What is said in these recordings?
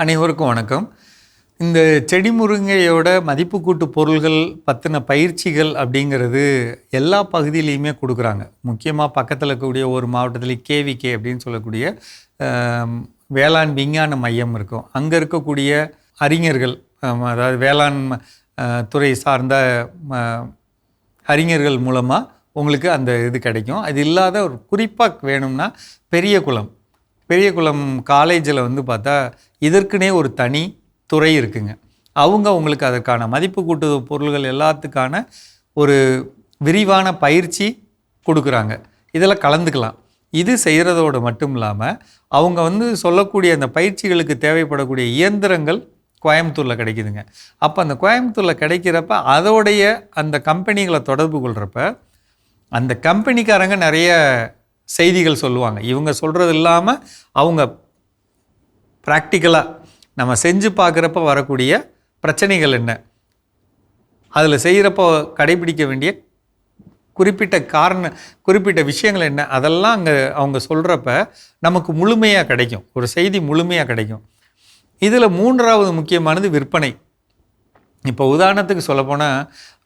அனைவருக்கும் வணக்கம். இந்த செடி முருங்கையோட மதிப்பு கூட்டு பொருள்கள் பற்றின பயிற்சிகள் அப்படிங்கிறது எல்லா பகுதியிலையுமே கொடுக்குறாங்க. முக்கியமாக பக்கத்தில் இருக்கக்கூடிய ஒரு மாவட்டத்தில் கேவிகே அப்படின்னு சொல்லக்கூடிய வேளாண் விஞ்ஞான மையம் இருக்கும். அங்கே இருக்கக்கூடிய அறிஞர்கள், அதாவது வேளாண் துறை சார்ந்த அறிஞர்கள் மூலமாக உங்களுக்கு அந்த இது கிடைக்கும். அது இல்லாத ஒரு குறிப்பாக வேணும்னா பெரியகுளம் காலேஜில் பார்த்தா இதற்குனே ஒரு தனி துறை இருக்குங்க. அவங்க உங்களுக்கு அதற்கான மதிப்பு கூட்டு பொருள்கள் எல்லாத்துக்கான ஒரு விரிவான பயிற்சி கொடுக்குறாங்க. இதில் கலந்துக்கலாம். இது செய்கிறதோடு மட்டும் இல்லாமல் அவங்க சொல்லக்கூடிய அந்த பயிற்சிகளுக்கு தேவைப்படக்கூடிய இயந்திரங்கள் கோயம்புத்தூரில் கிடைக்குதுங்க. அப்போ அந்த கோயம்புத்தூரில் கிடைக்கிறப்ப அதோடைய அந்த கம்பெனிகளை தொடர்பு கொள்கிறப்ப அந்த கம்பெனிக்காரங்க நிறைய செய்திகள் சொல்லுவாங்க. இவங்க சொல்கிறது இல்லாமல் அவங்க ப்ராக்டிக்கலாக நம்ம செஞ்சு பார்க்குறப்ப வரக்கூடிய பிரச்சனைகள் என்ன, அதில் செய்கிறப்போ கடைபிடிக்க வேண்டிய குறிப்பிட்ட விஷயங்கள் என்ன, அதெல்லாம் அங்கே அவங்க சொல்கிறப்ப நமக்கு முழுமையாக கிடைக்கும், ஒரு செய்தி முழுமையாக கிடைக்கும். இதில் மூன்றாவது முக்கியமானது விற்பனை. இப்போ உதாரணத்துக்கு சொல்லப்போனால்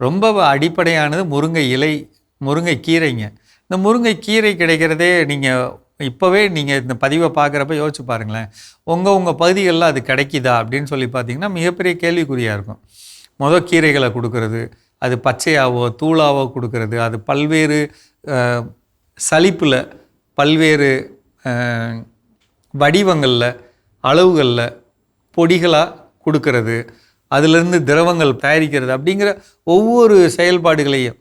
ரொம்ப அடிப்படையானது முருங்கை கீரைங்க. இந்த முருங்கை கீரை கிடைக்கிறதே இப்போவே நீங்கள் இந்த பதிவை பார்க்குறப்ப யோசிச்சு பாருங்களேன். உங்கள் பகுதிகளில் அது கிடைக்குதா அப்படின்னு சொல்லி பார்த்தீங்கன்னா மிகப்பெரிய கேள்விக்குறியாக இருக்கும். கீரைகளை கொடுக்கறது, அது பச்சையாவோ தூளாவோ கொடுக்கறது, அது பல்வேறு சலிப்பில் பல்வேறு வடிவங்களில் அளவுகளில் பொடிகளாக கொடுக்கறது, அதிலிருந்து திரவங்கள் தயாரிக்கிறது அப்படிங்கிற ஒவ்வொரு செயல்பாடுகளையும்,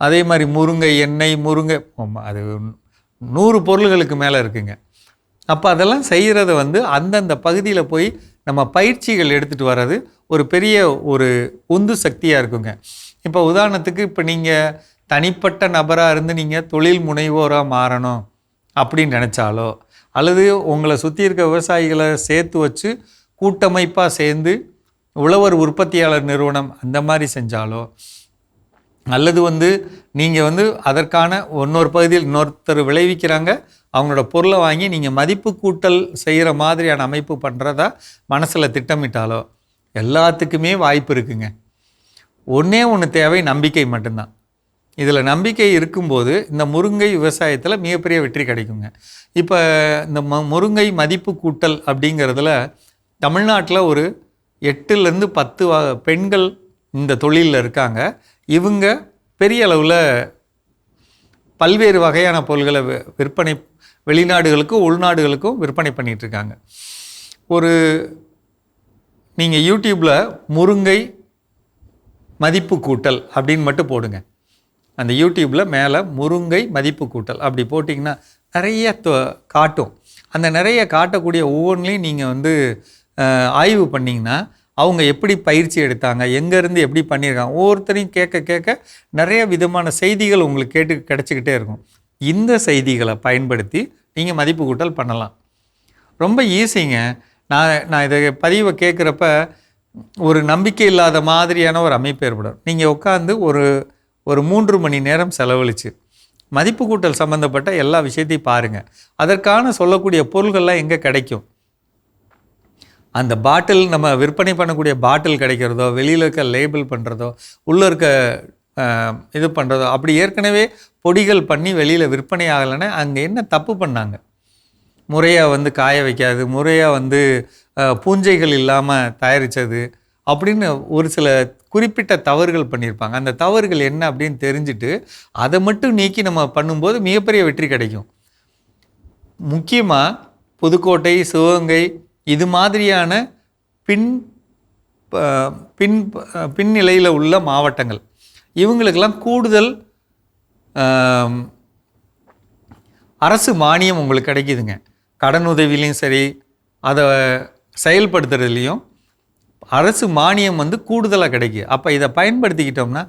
அதே மாதிரி முருங்கை எண்ணெய், அது 100 பொருள்களுக்கு மேலே இருக்குங்க. அப்போ அதெல்லாம் செய்கிறத அந்தந்த பகுதியில் போய் நம்ம பயிற்சிகள் எடுத்துகிட்டு வர்றது ஒரு பெரிய ஒரு உந்து சக்தியாக இருக்குங்க. இப்போ உதாரணத்துக்கு இப்போ நீங்கள் தனிப்பட்ட நபராக இருந்து நீங்கள் தொழில் முனைவோராக மாறணும் அப்படின்னு நினச்சாலோ, அல்லது உங்களை சுற்றி இருக்க விவசாயிகளை சேர்த்து வச்சு கூட்டமைப்பாக சேர்ந்து உழவர் உற்பத்தியாளர் நிறுவனம் அந்த மாதிரி செஞ்சாலோ, அல்லது நீங்கள் அதற்கான இன்னொரு பகுதியில் இன்னொருத்தர் விளைவிக்கிறாங்க, அவங்களோட பொருளை வாங்கி நீங்கள் மதிப்பு கூட்டல் செய்கிற மாதிரியான அமைப்பு பண்ணுறதா மனசில் திட்டமிட்டாலோ எல்லாத்துக்குமே வாய்ப்பு இருக்குங்க. ஒன்று தேவை, நம்பிக்கை மட்டும்தான். இதில் நம்பிக்கை இருக்கும்போது இந்த முருங்கை விவசாயத்தில் மிகப்பெரிய வெற்றி கிடைக்குங்க. இப்போ இந்த முருங்கை மதிப்பு கூட்டல் அப்படிங்கிறதுல தமிழ்நாட்டில் ஒரு 8லேருந்து 10 பெண்கள் இந்த தொழிலில் இருக்காங்க. இவங்க பெரிய அளவில் பல்வேறு வகையான பொருள்களை விற்பனை வெளிநாடுகளுக்கும் உள்நாடுகளுக்கும் விற்பனை பண்ணிகிட்ருக்காங்க. நீங்கள் யூடியூப்பில் முருங்கை மதிப்பு கூட்டல் அப்படின்னு மட்டும் போடுங்க. அந்த யூடியூப்பில் மேலே முருங்கை மதிப்பு கூட்டல் அப்படி போட்டிங்கன்னா நிறைய காட்டும். அந்த நிறைய காட்டக்கூடிய ஒவ்வொன்றிலையும் நீங்கள் ஆய்வு பண்ணிங்கன்னா அவங்க எப்படி பயிற்சி எடுத்தாங்க, எங்கேருந்து எப்படி பண்ணியிருக்காங்க, ஒவ்வொருத்தரையும் கேட்க நிறைய விதமான செய்திகள் உங்களுக்கு கிடச்சிக்கிட்டே இருக்கும். இந்த செய்திகளை பயன்படுத்தி நீங்கள் மதிப்பு கூட்டல் பண்ணலாம். ரொம்ப ஈஸிங்க. நான் இதை பதிவை கேட்குறப்ப ஒரு நம்பிக்கை இல்லாத மாதிரியான ஒரு அமைப்பு ஏற்படும். நீங்கள் உட்காந்து ஒரு 3 மணி நேரம் செலவழித்து மதிப்பு கூட்டல் சம்மந்தப்பட்ட எல்லா விஷயத்தையும் பாருங்கள். அதற்கான சொல்லக்கூடிய பொருள்கள்லாம் எங்கே கிடைக்கும், அந்த பாட்டில் நம்ம விற்பனை பண்ணக்கூடிய பாட்டில் கிடைக்கிறதோ, வெளியில் இருக்க லேபிள் பண்ணுறதோ, உள்ளே இருக்க இது பண்ணுறதோ, அப்படி ஏற்கனவே பொடிகள் பண்ணி வெளியில் விற்பனை ஆகலைன்னா அங்கே என்ன தப்பு பண்ணாங்க, முறையாக காய வைக்காது, முறையாக பூஞ்சைகள் இல்லாமல் தயாரித்தது அப்படின்னு ஒரு சில குறிப்பிட்ட தவறுகள் பண்ணியிருப்பாங்க. அந்த தவறுகள் என்ன அப்படின்னு தெரிஞ்சுட்டு அதை மட்டும் நீக்கி நம்ம பண்ணும்போது மிகப்பெரிய வெற்றி கிடைக்கும். முக்கியமாக புதுக்கோட்டை, சிவகங்கை இது மாதிரியான பின்னிலையில் உள்ள மாவட்டங்கள், இவங்களுக்கெல்லாம் கூடுதல் அரசு மானியம் உங்களுக்கு கிடைக்குதுங்க. கடன் உதவிலையும் சரி, அதை செயல்படுத்துறதுலையும் அரசு மானியம் கூடுதலாக கிடைக்குது. அப்போ இதை பயன்படுத்திக்கிட்டோம்னா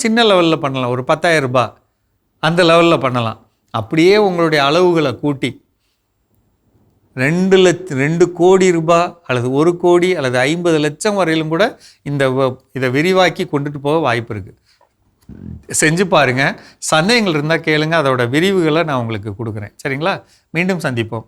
சின்ன லெவலில் பண்ணலாம், ஒரு 10,000 ரூபாய் அந்த லெவலில் பண்ணலாம். அப்படியே உங்களுடைய அளவுகளை கூட்டி 2 கோடி ரூபாய் அல்லது 1 கோடி அல்லது 50 லட்சம் வரையிலும் கூட இதை விரிவாக்கி கொண்டுட்டு போக வாய்ப்பு இருக்குது. செஞ்சு பாருங்கள். சந்தேகங்கள் இருந்தால் கேளுங்க, அதோட விரிவுகளை நான் உங்களுக்கு கொடுக்குறேன். சரிங்களா? மீண்டும் சந்திப்போம்.